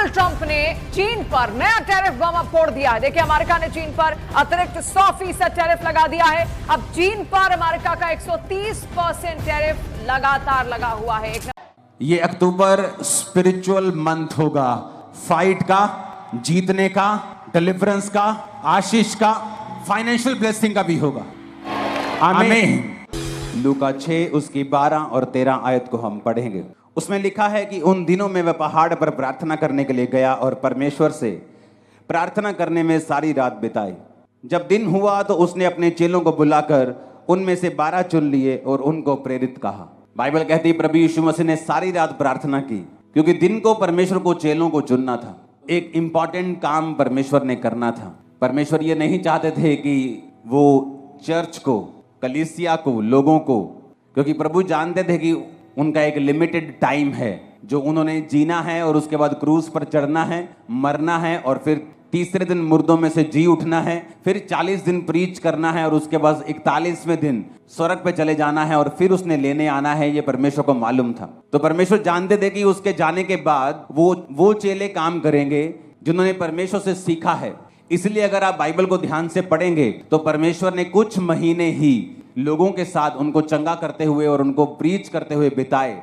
Donald Trump ने चीन पर नया टैरिफ बम अब फोड़ दिया है। देखिए, अमेरिका ने चीन पर अतिरिक्त 100% टैरिफ लगा दिया है। अब चीन पर अमेरिका का 130% टैरिफ लगातार लगा हुआ है। ये अक्टूबर स्पिरिचुअल मंथ होगा, फाइट का, जीतने का, डिलीवरेंस का, आशीष का, फाइनेंशियल ब्लेसिंग का भी होगा। आमीन। लूका 6 उसकी 12 और 13 आयत को हम पढ़ेंगे। उसमें लिखा है कि उन दिनों में वह पहाड़ पर प्रार्थना करने के लिए गया और परमेश्वर से प्रार्थना करने में सारी रात बिताई। जब दिन हुआ तो उसने अपने चेलों को बुलाकर उनमें से 12 चुन लिए और उनको प्रेरित कहा। बाइबल कहती है प्रभु यीशु मसीह ने सारी रात प्रार्थना की, क्योंकि दिन को परमेश्वर को चेलों को चुनना था। एक इंपॉर्टेंट काम परमेश्वर ने करना था। परमेश्वर ये नहीं चाहते थे कि वो चर्च को, कलीसिया को, लोगों को, क्योंकि प्रभु जानते थे कि उनका एक लिमिटेड टाइम है जो उन्होंने जीना है और उसके बाद क्रूस पर चढ़ना है, मरना है और फिर तीसरे दिन मुर्दों में से जी उठना है, फिर 40 दिन प्रीच करना है और उसके बाद 41वें दिन स्वर्ग पे चले जाना है और फिर उसने लेने आना है। ये परमेश्वर को मालूम था। तो परमेश्वर जानते थे कि उसके जाने के बाद वो चेले काम करेंगे जिन्होंने परमेश्वर से सीखा है। इसलिए अगर आप बाइबल को ध्यान से पढ़ेंगे तो परमेश्वर ने कुछ महीने ही लोगों के साथ उनको चंगा करते हुए और उनको प्रीच करते हुए बिताए।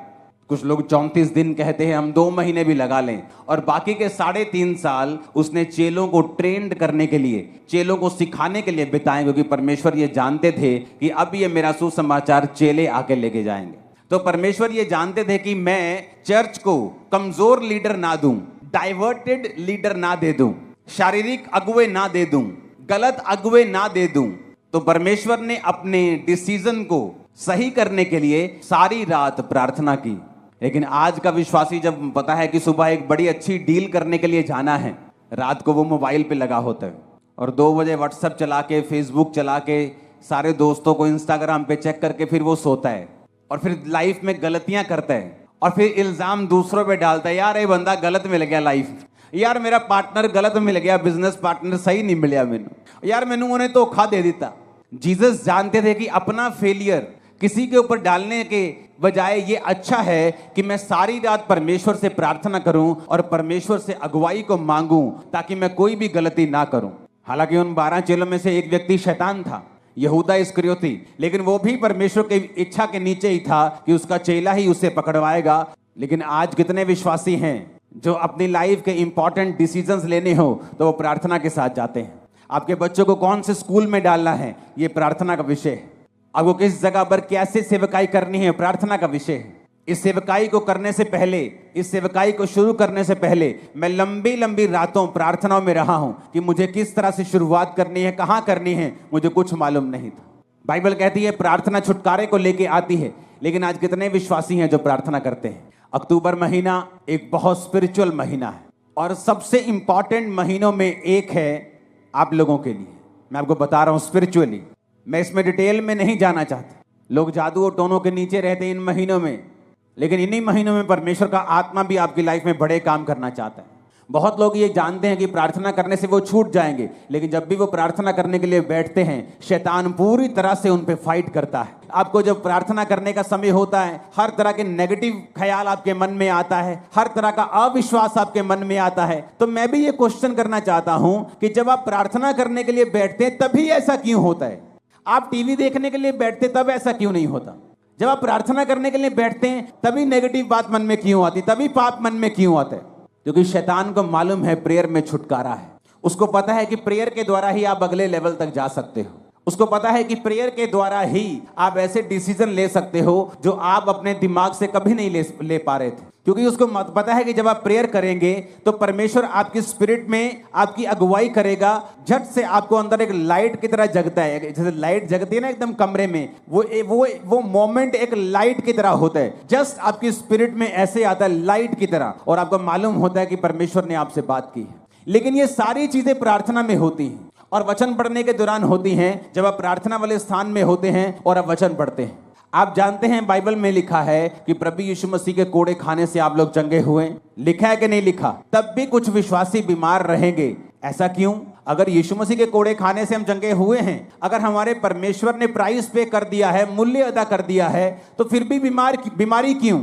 कुछ लोग 34 दिन कहते हैं, हम 2 महीने भी लगा लें। और बाकी के 3.5 साल उसने चेलों को ट्रेंड करने के लिए, चेलों को सिखाने के लिए बिताए, क्योंकि परमेश्वर ये जानते थे कि अब ये मेरा सुसमाचार चेले आके लेके जाएंगे। तो परमेश्वर ये जानते थे कि मैं चर्च को कमजोर लीडर ना दूं, डाइवर्टेड लीडर ना दे दूं, शारीरिक अगुवे ना दे दूं, गलत अगुवे ना दे दूं। तो परमेश्वर ने अपने डिसीजन को सही करने के लिए सारी रात प्रार्थना की। लेकिन आज का विश्वासी जब पता है कि सुबह एक बड़ी अच्छी डील करने के लिए जाना है, रात को वो मोबाइल पे लगा होता है और 2 बजे व्हाट्सएप चला के, फेसबुक चला के, सारे दोस्तों को इंस्टाग्राम पे चेक करके फिर वो सोता है और फिर लाइफ में गलतियां करता है और फिर इल्जाम दूसरों पे डालता है। यार ये बंदा गलत मिल गया लाइफ, यार मेरा पार्टनर गलत मिल गया, बिजनेस पार्टनर सही नहीं मिलिया मैनू, यार मैनू उन्हें धोखा दे दिता। जीसस जानते थे कि अपना फेलियर किसी के ऊपर डालने के बजाय ये अच्छा है कि मैं सारी रात परमेश्वर से प्रार्थना करूं और परमेश्वर से अगुवाई को मांगूं ताकि मैं कोई भी गलती ना करूं। हालांकि उन 12 चेलों में से एक व्यक्ति शैतान था, यहूदा इस्करियोती, लेकिन वो भी परमेश्वर की इच्छा के नीचे ही था कि उसका चेला ही उसे पकड़वाएगा। लेकिन आज कितने विश्वासी हैं जो अपनी लाइफ के इंपॉर्टेंट डिसीजंस लेने हो तो वो प्रार्थना के साथ जाते हैं। आपके बच्चों को कौन से स्कूल में डालना है, ये प्रार्थना का विषय है। आपको किस जगह पर कैसे सेवकाई करनी है, प्रार्थना का विषय है। इस सेवकाई को करने से पहले, इस सेवकाई को शुरू करने से पहले मैं लंबी लंबी रातों प्रार्थनाओं में रहा हूं कि मुझे किस तरह से शुरुआत करनी है, कहां करनी है, मुझे कुछ मालूम नहीं था। बाइबल कहती है प्रार्थना छुटकारे को लेके आती है, लेकिन आज कितने विश्वासी हैं जो प्रार्थना करते हैं। अक्टूबर महीना एक बहुत स्पिरिचुअल महीना है और सबसे इंपॉर्टेंट महीनों में एक है आप लोगों के लिए। मैं आपको बता रहा हूं स्पिरिचुअली, मैं इसमें डिटेल में नहीं जाना चाहता। लोग जादू और टोनों के नीचे रहते हैं इन महीनों में, लेकिन इन्हीं महीनों में परमेश्वर का आत्मा भी आपकी लाइफ में बड़े काम करना चाहता है। बहुत लोग ये जानते हैं कि प्रार्थना करने से वो छूट जाएंगे, लेकिन जब भी वो प्रार्थना करने के लिए बैठते हैं शैतान पूरी तरह से उन पे फाइट करता है। आपको जब प्रार्थना करने का समय होता है, हर तरह के नेगेटिव ख्याल आपके मन में आता है, हर तरह का अविश्वास आपके मन में आता है। तो मैं भी ये क्वेश्चन करना चाहता हूं कि जब आप प्रार्थना करने के लिए बैठते हैं तभी ऐसा क्यों होता है? आप टीवी देखने के लिए बैठते तब ऐसा क्यों नहीं होता? जब आप प्रार्थना करने के लिए बैठते हैं तभी नेगेटिव बात मन में क्यों आती, तभी पाप मन में क्यों आता है? क्योंकि शैतान को मालूम है प्रेयर में छुटकारा है। उसको पता है कि प्रेयर के द्वारा ही आप अगले लेवल तक जा सकते हो। उसको पता है कि प्रेयर के द्वारा ही आप ऐसे डिसीजन ले सकते हो जो आप अपने दिमाग से कभी नहीं ले पा रहे थे। क्योंकि उसको पता है कि जब आप प्रेयर करेंगे तो परमेश्वर आपकी स्पिरिट में आपकी अगुवाई करेगा। झट से आपको अंदर एक लाइट की तरह जगता है, जैसे लाइट जगती है ना एकदम कमरे में, वो मोमेंट एक लाइट की तरह होता है। जस्ट आपकी स्पिरिट में ऐसे आता है लाइट की तरह, और आपको मालूम होता है कि परमेश्वर ने आपसे बात की है। लेकिन ये सारी चीजें प्रार्थना में होती हैं और वचन पढ़ने के दौरान होती हैं, जब आप प्रार्थना वाले स्थान में होते हैं और आप वचन पढ़ते हैं। आप जानते हैं बाइबल में लिखा है कि प्रभु यीशु मसीह के कोड़े खाने से आप लोग चंगे हुए। लिखा है कि नहीं लिखा? तब भी कुछ विश्वासी बीमार रहेंगे। ऐसा क्यों? अगर यीशु मसीह के कोड़े खाने से हम चंगे हुए हैं, अगर हमारे परमेश्वर ने प्राइस पे कर दिया है, मूल्य अदा कर दिया है, तो फिर भी बीमारी क्यों?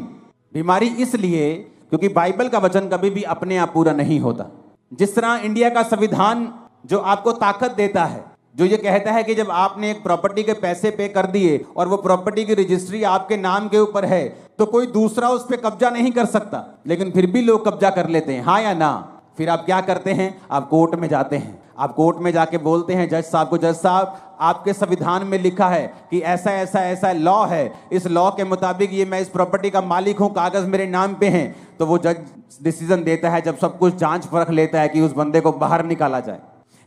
बीमारी इसलिए क्योंकि बाइबल का वचन कभी भी अपने आप पूरा नहीं होता। जिस तरह इंडिया का संविधान जो आपको ताकत देता है, जो ये कहता है कि जब आपने एक प्रॉपर्टी के पैसे पे कर दिए और वो प्रॉपर्टी की रजिस्ट्री आपके नाम के ऊपर है तो कोई दूसरा उस पर कब्जा नहीं कर सकता, लेकिन फिर भी लोग कब्जा कर लेते हैं, हाँ या ना? फिर आप क्या करते हैं? आप कोर्ट में जाते हैं, आप कोर्ट में जाके बोलते हैं जज साहब को, जज साहब आपके संविधान में लिखा है कि ऐसा ऐसा ऐसा लॉ है, इस लॉ के मुताबिक ये मैं इस प्रॉपर्टी का मालिक हूं, कागज मेरे नाम पे हैं। तो वो जज डिसीजन देता है, जब सब कुछ जांच परख लेता है कि उस बंदे को बाहर निकाला जाए।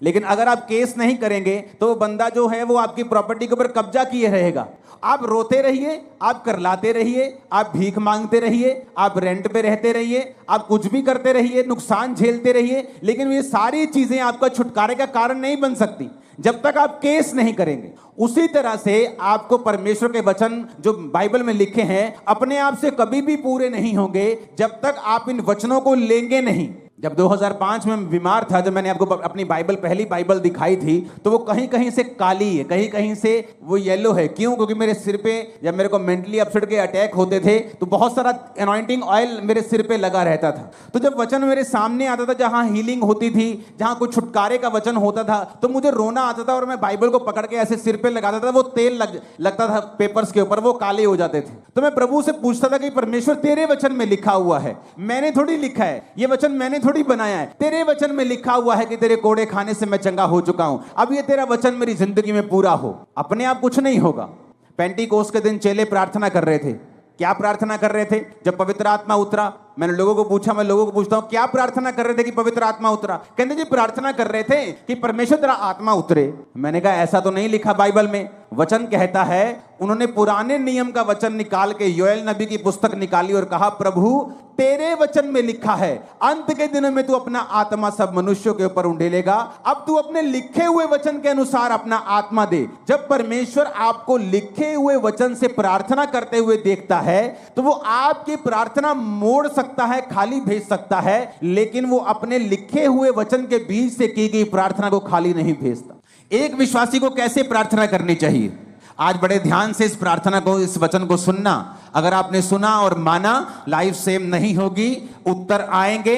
लेकिन अगर आप केस नहीं करेंगे तो वो बंदा जो है वो आपकी प्रॉपर्टी के ऊपर कब्जा किए रहेगा। आप रोते रहिए, आप करलाते रहिए, आप भीख मांगते रहिए, आप रेंट पे रहते रहिए, आप कुछ भी करते रहिए, नुकसान झेलते रहिए, लेकिन ये सारी चीजें आपका छुटकारे का कारण नहीं बन सकती जब तक आप केस नहीं करेंगे। उसी तरह से आपको परमेश्वर के वचन जो बाइबल में लिखे हैं अपने आप से कभी भी पूरे नहीं होंगे जब तक आप इन वचनों को लेंगे नहीं। जब 2005 में बीमार था, जब मैंने आपको अपनी बाइबल, पहली बाइबल दिखाई थी, तो वो कहीं कहीं से काली है, कहीं कहीं से वो येलो है। क्यों? क्योंकि मेरे सिर पे जब मेरे को मेंटली अपसेट के अटैक होते थे तो बहुत सारा अनॉइंटिंग ऑयल मेरे सिर पे लगा रहता था। तो जब वचन मेरे सामने आता था, जहां हीलिंग होती थी, जहां कोई छुटकारे का वचन होता था, तो मुझे रोना आता था और मैं बाइबल को पकड़ के ऐसे सिर पे लगाता था, वो तेल लगता था पेपर्स के ऊपर, वो काले हो जाते थे। तो मैं प्रभु से पूछता था कि परमेश्वर तेरे वचन में लिखा हुआ है, मैंने थोड़ी लिखा है, ये वचन मैंने थोड़ी बनाया है, तेरे वचन में लिखा हुआ है कि तेरे कोड़े खाने से मैं चंगा हो चुका हूं, अब ये तेरा वचन मेरी जिंदगी में पूरा हो। अपने आप कुछ नहीं होगा। पेंटिकोस्ट के दिन चेले प्रार्थना कर रहे थे। क्या प्रार्थना कर रहे थे? जब पवित्र आत्मा उतरा, मैंने लोगों को पूछा, मैं लोगों को पूछता हूं क्या प्रार्थना कर रहे थे कि पवित्र आत्मा उतरा? कहते जी प्रार्थना कर रहे थे कि परमेश्वर तेरा आत्मा उतरे। मैंने कहा ऐसा तो नहीं लिखा बाइबल में। वचन कहता है, उन्होंने पुराने नियम का वचन निकाल के योएल नबी की पुस्तक निकाली और कहा प्रभु तेरे वचन में लिखा है अंत के दिनों में तू अपना आत्मा सब मनुष्यों के ऊपर उंडेलेगा। अब तू अपने लिखे हुए वचन के अनुसार अपना आत्मा दे। जब परमेश्वर आपको लिखे हुए वचन से प्रार्थना करते हुए देखता है तो वो आपकी प्रार्थना मोड़ सकता है, खाली भेज सकता है, लेकिन वो अपने लिखे हुए वचन के बीच से की गई प्रार्थना को खाली नहीं भेजता। एक विश्वासी को कैसे प्रार्थना करनी चाहिए? आज बड़े ध्यान से इस प्रार्थना को, इस वचन को सुनना। अगर आपने सुना और माना, लाइफ सेम नहीं होगी, उत्तर आएंगे,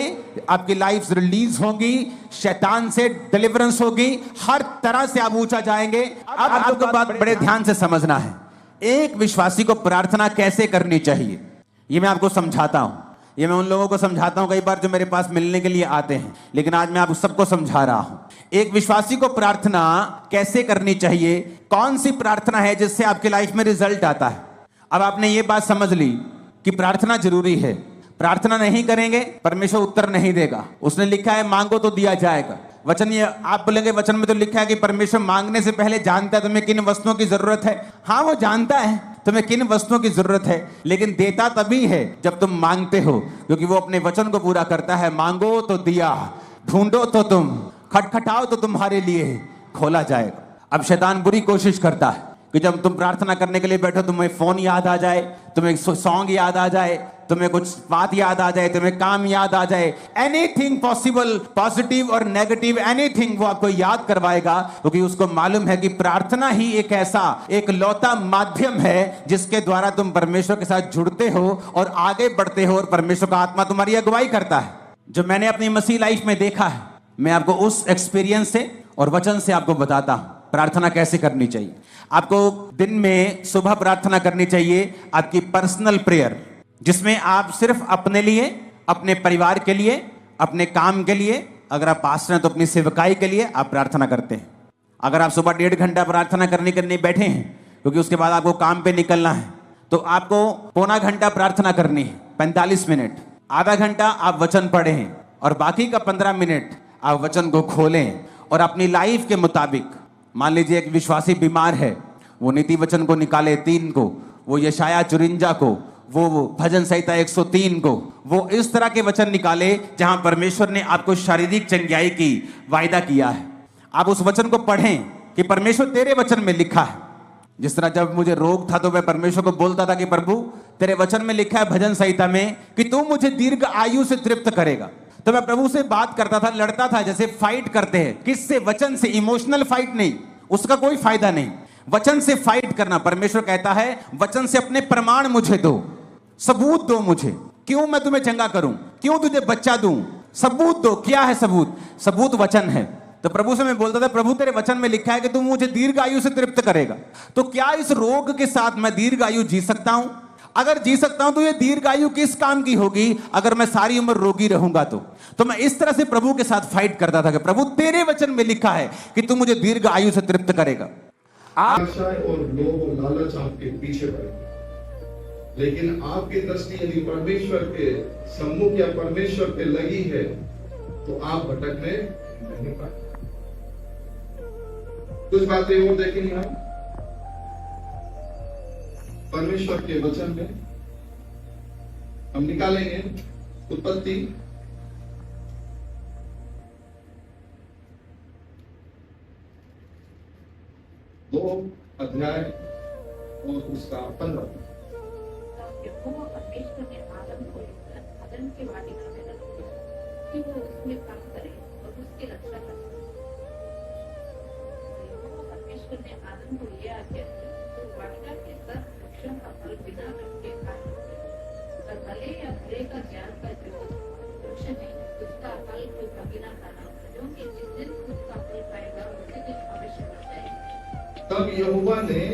आपकी लाइफ रिलीज होगी, शैतान से डिलीवरेंस होगी, हर तरह से आप ऊंचा जाएंगे। अब आपको बात बड़े ध्यान से समझना है। एक विश्वासी को प्रार्थना कैसे करनी चाहिए ये मैं आपको समझाता हूं। ये मैं उन लोगों को समझाता हूं कई बार जो मेरे पास मिलने के लिए आते हैं, लेकिन आज मैं आप सबको समझा रहा हूं। एक विश्वासी को प्रार्थना कैसे करनी चाहिए, कौन सी प्रार्थना है जिससे आपकी लाइफ में रिजल्ट आता है। अब आपने ये बात समझ ली कि प्रार्थना जरूरी है। प्रार्थना नहीं करेंगे परमेश्वर उत्तर नहीं देगा। उसने लिखा है मांगो तो दिया जाएगा। वचन, ये आप बोलेंगे वचन में तो लिखा है कि परमेश्वर मांगने से पहले जानता है तुम्हें किन वस्तुओं की जरूरत है। हाँ, वो जानता है तुम्हें किन वस्तुओं की जरूरत है, लेकिन देता तभी है जब तुम मांगते हो, क्योंकि वो अपने वचन को पूरा करता है। मांगो तो दिया, ढूंढो तो तुम, खटखटाओ तो तुम्हारे लिए खोला जाएगा। अब शैतान बुरी कोशिश करता है कि जब तुम प्रार्थना करने के लिए बैठो तुम्हें फोन याद आ जाए, तुम्हें सॉन्ग याद आ जाए, तुम्हें कुछ बात याद आ जाए, तुम्हें काम याद आ जाए, एनीथिंग पॉसिबल, पॉजिटिव और नेगेटिव एनीथिंग वो आपको याद करवाएगा, क्योंकि उसको मालूम है कि प्रार्थना ही एक ऐसा एक लौता माध्यम है जिसके द्वारा तुम परमेश्वर के साथ जुड़ते हो और आगे बढ़ते हो और परमेश्वर का आत्मा तुम्हारी अगुवाई करता है। जो मैंने अपनी मसीह लाइफ में देखा है, मैं आपको उस एक्सपीरियंस से और वचन से आपको बताता हूं प्रार्थना कैसे करनी चाहिए। आपको दिन में सुबह प्रार्थना करनी चाहिए, आपकी पर्सनल प्रेयर, जिसमें आप सिर्फ अपने लिए, अपने परिवार के लिए, अपने काम के लिए, अगर आप पास्टर हैं तो अपनी सेवकाई के लिए आप प्रार्थना करते हैं। अगर आप सुबह 1.5 घंटा प्रार्थना करने के लिए बैठे हैं क्योंकि उसके बाद आपको काम पे निकलना है, तो आपको पौना घंटा प्रार्थना करनी है, 45 मिनट। आधा घंटा आप वचन पढ़ें और बाकी का 15 मिनट आप वचन को खोलें और अपनी लाइफ के मुताबिक, मान लीजिए एक विश्वासी बीमार है, वो नीति वचन को निकाले 3 को, वो यशाया 54 को, वो भजन संहिता 103 को, वो इस तरह के वचन निकाले जहां परमेश्वर ने आपको शारीरिक चंगाई की वायदा किया है। आप उस वचन को पढ़ें कि परमेश्वर तेरे वचन में लिखा है। जिस तरह जब मुझे रोग था तो मैं परमेश्वर को बोलता था कि प्रभु तेरे वचन में लिखा है भजन संहिता में कि तू मुझे दीर्घ आयु से तृप्त करेगा। तो मैं प्रभु से बात करता था, लड़ता था, जैसे फाइट करते हैं। किससे? वचन से। इमोशनल फाइट नहीं, उसका कोई फायदा नहीं। वचन से फाइट करना। परमेश्वर कहता है वचन से अपने प्रमाण मुझे दो, सबूत दो मुझे। क्यों मैं तुम्हें चंगा करूं, क्यों तुझे बच्चा दूं, सबूत दो। क्या है सबूत? सबूत वचन है। तो प्रभु से मैं बोलता था, प्रभु तेरे वचन में लिखा है कि तुम मुझे दीर्घ आयु से तृप्त करेगा। तो क्या इस रोग के साथ मैं दीर्घ आयु जी सकता हूं? अगर जी सकता हूं तो ये दीर्घ आयु किस काम की होगी अगर मैं सारी उम्र रोगी रहूंगा? तो मैं इस तरह से प्रभु के साथ फाइट करता था कि प्रभु तेरे वचन में लिखा है कि तू मुझे दीर्घ आयु से तृप्त करेगा। आशा और लोभ और लालच आपके पीछे पड़ेगी, लेकिन आपकी दृष्टि यदि परमेश्वर के सम्मुख या परमेश्वर पे लगी है तो आप भटकने नहीं पाए। कुछ बातें और देखेंगे हम परमेश्वर के वचन में। हम निकालेंगे उत्पत्ति 2 अध्याय और उसका 15। यहोवा परमेश्वर ने आदम को लेकर अदन के वाटिका में रख दिया कि वो उसमें काम करे और उसकी रक्षा करे। यहोवा परमेश्वर ने आदम को यह आज्ञा दी कि वाटिका के सब वृक्षों का फल बिना रखे खा सकते, पर भले या बुरे का ज्ञान का जो वृक्ष नहीं, उसका फल तो कभी ना खाना, क्योंकि जिस दिन उसका फल खाएगा उसी दिन अवश्य मर जाएगा। तब यहोवा ने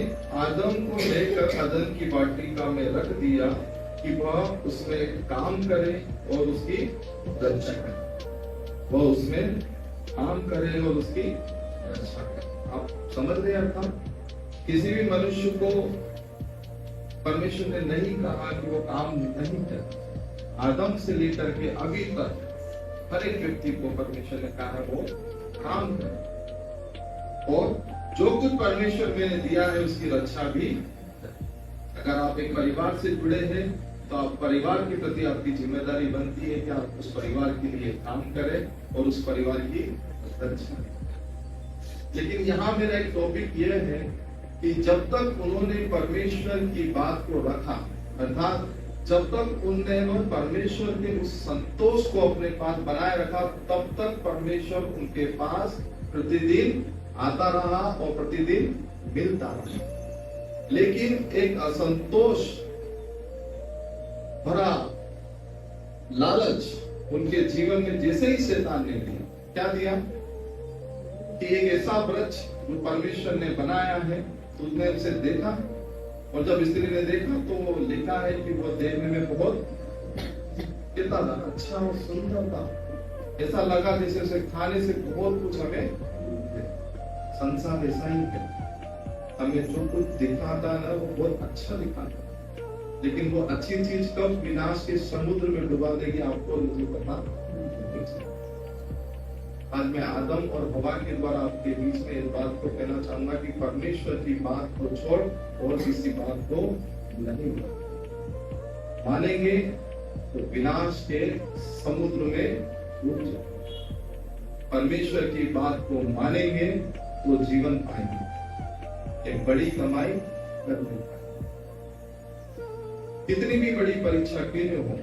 आदम को लेकर अदन की वाटिका में रख दिया कि वह उसमें काम करे और उसकी रक्षा करे। वह उसमें काम करे और उसकी रक्षा करे। आप समझ रहे हैं अर्थात? किसी भी मनुष्य को परमेश्वर ने नहीं कहा कि वो काम नहीं करे। आदम से लेकर के अभी तक हर एक व्यक्ति को परमेश्वर ने कहा वो काम करे और जो कुछ परमेश्वर ने दिया है उसकी रक्षा भी। अगर आप एक परिवार से जुड़े हैं तो आप परिवार के प्रति आपकी जिम्मेदारी बनती है कि आप उस परिवार के लिए काम करें और उस परिवार की रक्षा करें। लेकिन यहाँ मेरा एक टॉपिक यह है कि जब तक उन्होंने परमेश्वर की बात को रखा, अर्थात जब तक उन्होंने परमेश्वर के उस संतोष को अपने पास बनाए रखा, तब तक परमेश्वर उनके पास प्रतिदिन आता रहा और प्रतिदिन मिलता रहा। लेकिन एक असंतोष भरा लालच उनके जीवन में जैसे ही शैतान ने दिया, क्या दिया कि एक ऐसा वृक्ष जो परमेश्वर ने बनाया है, तो उसने उसे देखा और जब स्त्री ने देखा तो लिखा है कि वो देखने में बहुत कितना अच्छा और सुंदर था। ऐसा लगा जैसे उसे खाने से बहुत कुछ हमें संसार ऐसा ही है, हमें जो कुछ दिखाता ना वो बहुत अच्छा दिखाता, लेकिन वो अच्छी चीज कब विनाश के समुद्र में डुबा देगी आपको मुझे पता नहीं। आज मैं आदम और हवा के द्वारा आपके बीच में इस बात को कहना चाहूंगा कि परमेश्वर की बात को छोड़ और किसी बात को नहीं मानेंगे तो विनाश के समुद्र में डूब जाएंगे। परमेश्वर की बात को मानेंगे तो जीवन पाएंगे, एक बड़ी कमाई करने पाएंगे। कितनी भी बड़ी परीक्षा क्यों न हो,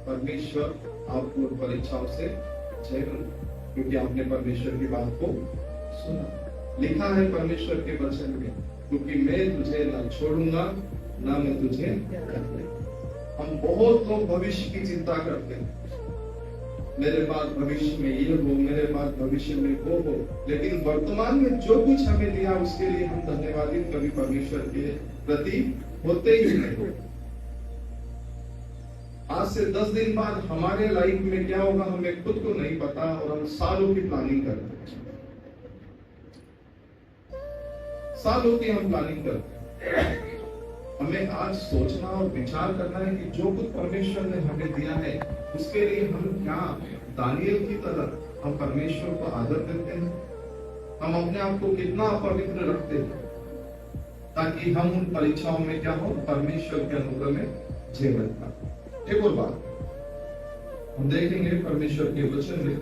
परमेश्वर आपको परीक्षाओं से जयवंत, क्योंकि आपने परमेश्वर की बात को सुना। लिखा है परमेश्वर के वचन में, क्योंकि मैं तुझे न छोड़ूंगा न मैं तुझे रखूंगा। हम बहुत लोग भविष्य की चिंता करते हैं, मेरे बाद भविष्य में ये हो, मेरे बाद भविष्य में वो हो, लेकिन वर्तमान में जो कुछ हमें दिया उसके लिए हम धन्यवादी कभी परमेश्वर के प्रति होते ही नहीं। आज से 10 दिन बाद हमारे लाइफ में क्या होगा हमें खुद को नहीं पता और हम सालों की प्लानिंग करते हैं, सालों की हम प्लानिंग करते हैं। हमें आज सोचना और विचार करना है कि जो कुछ परमेश्वर ने हमें दिया है उसके लिए हम क्या दानियल की तरह हम परमेश्वर को आदर करते हैं, हम अपने आप को कितना पवित्र रखते हैं ताकि हम उन परीक्षाओं में क्या हो परमेश्वर के अनुग्रह में जय बन पाए। एक और बात हम देखेंगे परमेश्वर के वचन में,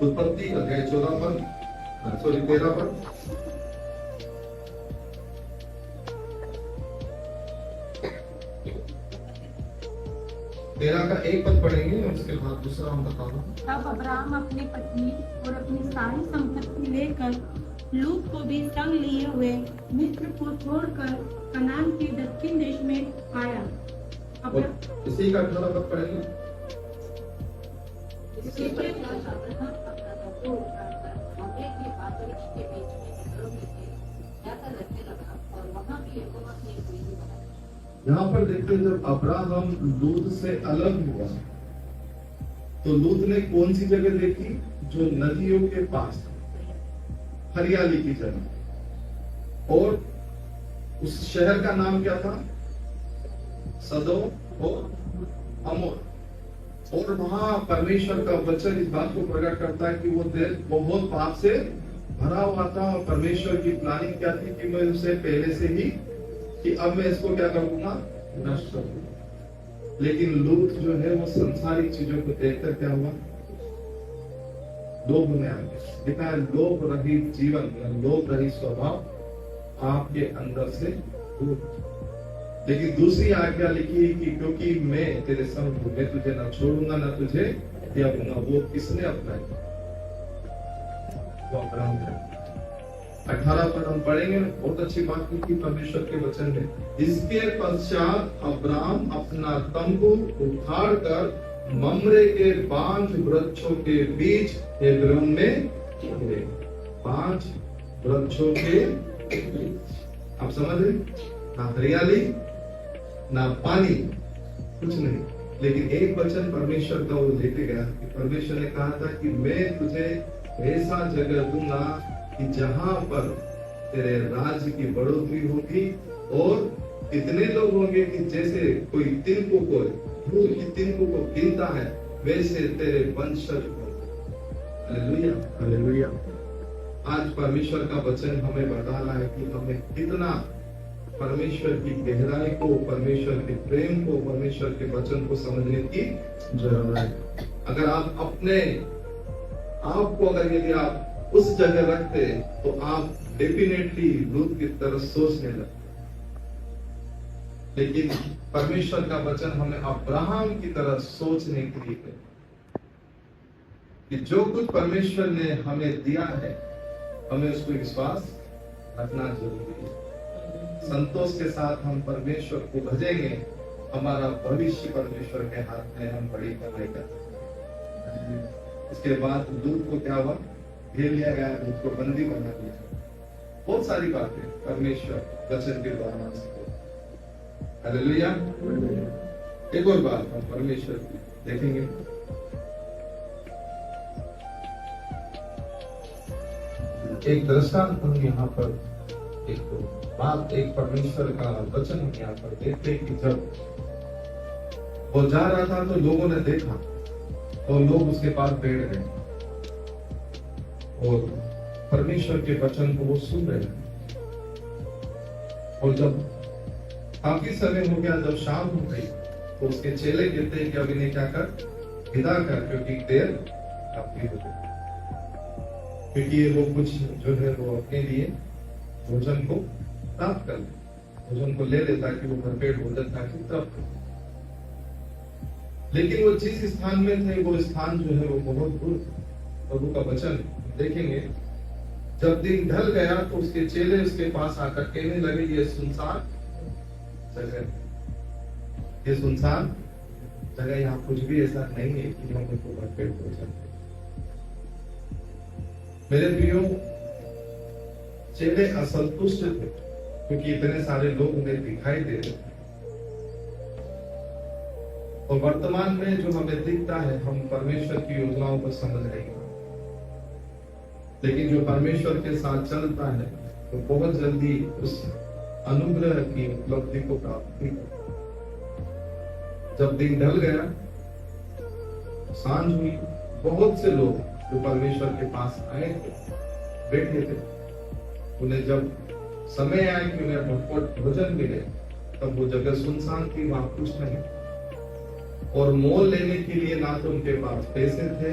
उत्पत्ति अध्याय 13 पर तेरह का एक पद पढ़ेंगे और उसके बाद दूसरा हम बताऊंगा। तब अब्राहम अपनी पत्नी और अपनी सारी संपत्ति लेकर लूत को भी संग लिए हुए मिस्र को छोड़कर कनान के दक्षिण देश में आया और इसी का 18 पद पढ़ेंगे। इसके पश्चात अब्राहम अपना तंबू उठाकर मम्रे के बातवृक्ष के बीच में नगरों में से यात्रा करने लगा और वहां भी यहोवा की एक वेदी बनाई। यहाँ पर देखते हैं, जब अब्राहम लूत से अलग हुआ तो लूत ने कौन सी जगह देखी? जो नदियों के पास, हरियाली की जगह। और उस शहर का नाम क्या था? सदोम और अमोर। और वहां परमेश्वर का वचन इस बात को प्रकट करता है कि वो देश बहुत पाप से भरा हुआ था और परमेश्वर की प्लानिंग क्या थी कि मैं उसे पहले से ही, कि अब मैं इसको क्या करूंगा? नष्ट करूंगा। लेकिन लूत जो है वो संसारिक चीजों को देखकर क्या हुआ? लोभ में आ गया। लिखा है लोभ रहित जीवन, लोभ रहित स्वभाव आपके अंदर से दूर। लेकिन दूसरी आज्ञा लिखी है कि क्योंकि मैं तेरे संग हूं, मैं तुझे न छोड़ूंगा न तुझे त्यागूंगा। वो किसने अपनाई? वो अब्राहम ने। 18 पर हम पढ़ेंगे, बहुत अच्छी बात की परमेश्वर के वचन में। इसके पश्चात अब्राहम अपना तंबू उखाड़ कर ममरे के 5 वृक्षों के बीच हेब्रोन में गिरे। 5 वृक्षों के बीच। आप समझ रहे? ना हरियाली ना पानी, कुछ नहीं, लेकिन एक वचन परमेश्वर का वो लेके गया कि परमेश्वर ने कहा था कि मैं तुझे ऐसा जगह दूंगा कि जहां पर तेरे राज्य की बढ़ोतरी होगी और इतने लोग होंगे कि जैसे कोई तिनकों को, धूल की तिनकों को गिनता है, वैसे तेरे वंशज होंगे। Hallelujah, hallelujah. आज परमेश्वर का वचन हमें बता रहा है कि हमें कितना परमेश्वर की गहराई को, परमेश्वर के प्रेम को, परमेश्वर के वचन को समझने की जरूरत है। अगर आप अपने आप को, अगर यदि आप उस जगह रखते तो आप डेफिनेटली लूत की तरह सोचने लगते। लेकिन परमेश्वर का वचन हमें अब्राहम की तरह सोचने के लिए है कि जो कुछ परमेश्वर ने हमें दिया है, हमें उसको विश्वास रखना जरूरी है। संतोष के साथ हम परमेश्वर को भजेंगे, हमारा भविष्य परमेश्वर के हाथ में, हम बड़ी कमाई करेंगे। इसके बाद दूध को क्या हुआ? घेर लिया गया, दूध को बंदी बना दिया। बहुत सारी बातें परमेश्वर वचन के द्वारा सीखे। हालेलुया। एक और बात हम परमेश्वर की देखेंगे। एक दृष्टांत हम यहाँ पर, एक बात, एक परमेश्वर का वचन हम यहाँ पर देखते कि जब वो जा रहा था तो लोगों ने देखा और लोग उसके पास बैठ गए और परमेश्वर के वचन को वो सुन रहे थे। और जब काफी समय हो गया, जब शाम हो गई तो उसके चेले कहते हैं कि अब इन्हें क्या कर, विदा कर, क्योंकि देर काफी हो गई। क्योंकि वो कुछ जो है वो अपने लिए भोजन को प्राप्त कर ले, भोजन को ले लेता कि वो भरपेट भोजन ताकि प्राप्त कर। लेकिन वो जिस स्थान में थे, वो स्थान जो है वो बहुत दूर। प्रभु का वचन देखेंगे, जब दिन ढल गया तो उसके चेले उसके पास आकर कहने लगे, ये सुनसान जगह, ये सुनसान जगह, यहाँ कुछ भी ऐसा नहीं है कि हम उनको भरपेट भोजन। मेरे प्रियो, चेले असंतुष्ट थे क्योंकि इतने सारे लोग उन्हें दिखाई दे रहे थे। और वर्तमान में जो हमें दिखता है, हम परमेश्वर की योजनाओं को समझ रहे हैं, लेकिन जो परमेश्वर के साथ चलता है वो बहुत जल्दी उस अनुग्रह की उपलब्धि को प्राप्त करता। जब दिन ढल गया, सांझ हुई, बहुत से लोग जो परमेश्वर के पास आए थे, बैठे थे, उन्हें जब समय आया कि उन्हें भरपेट भोजन मिले, तब वो जगह सुनसान थी, वहां कुछ नहीं। और मोल लेने के लिए ना तो उनके पास पैसे थे,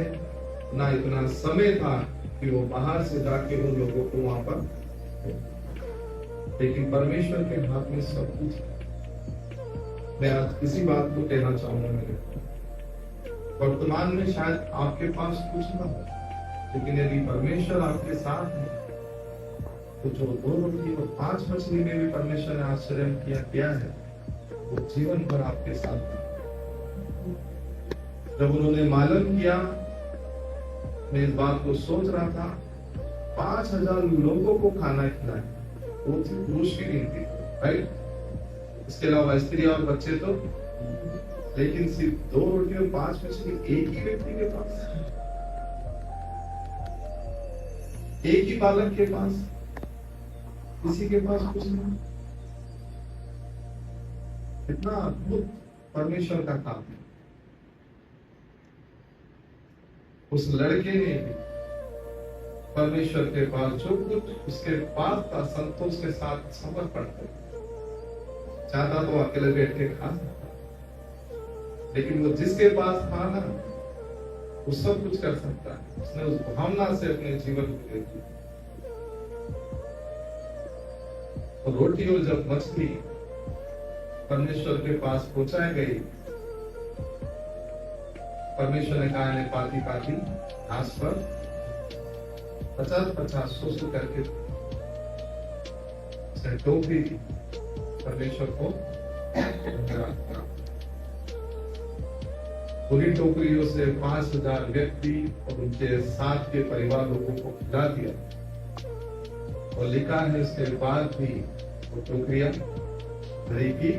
ना इतना समय था कि वो बाहर से जाके उन लोगों को वहां पर, लेकिन परमेश्वर के हाथ में सब कुछ। मैं आज किसी बात को कहना चाहूंगा, मेरे वर्तमान में शायद आपके पास कुछ ना हो, लेकिन यदि परमेश्वर आपके साथ है तो जो 2 रोटी और 5 मछली में भी परमेश्वर ने आश्चर्य किया है, वो जीवन भर आपके साथ था। जब उन्होंने मालूम किया, मैं इस बात को सोच रहा था, 5000 लोगों को खाना खिलाए, वो थी पुरुष की गिनती, राइट। इसके अलावा स्त्री और बच्चे तो, लेकिन सिर्फ 2 रोटी और 5 मछली एक ही व्यक्ति के पास, एक ही बालक के पास, किसी के पास कुछ नहीं। इतना अद्भुत परमेश्वर का काम है। उस लड़के ने परमेश्वर के पास जो कुछ उसके पास था, संतोष के साथ समर्पण कर, चाहता तो अकेले बैठ के खा सकता, लेकिन वो जिसके पास था ना, वो सब कुछ कर सकता है। उसने उस भावना से अपने जीवन को दे दिया। और रोटी और जब मछली परमेश्वर के पास पहुंचाई गई, परमेश्वर ने कहा इन्हें पाती पाती घास पर 50-50 100 करके टोकरी दी, परमेश्वर को पूरी टोकरियों से 5000 व्यक्ति और उनके साथ के परिवार लोगों को खिला दिया। और लिखा है इसके बाद भी वो टोकरियां भरी की।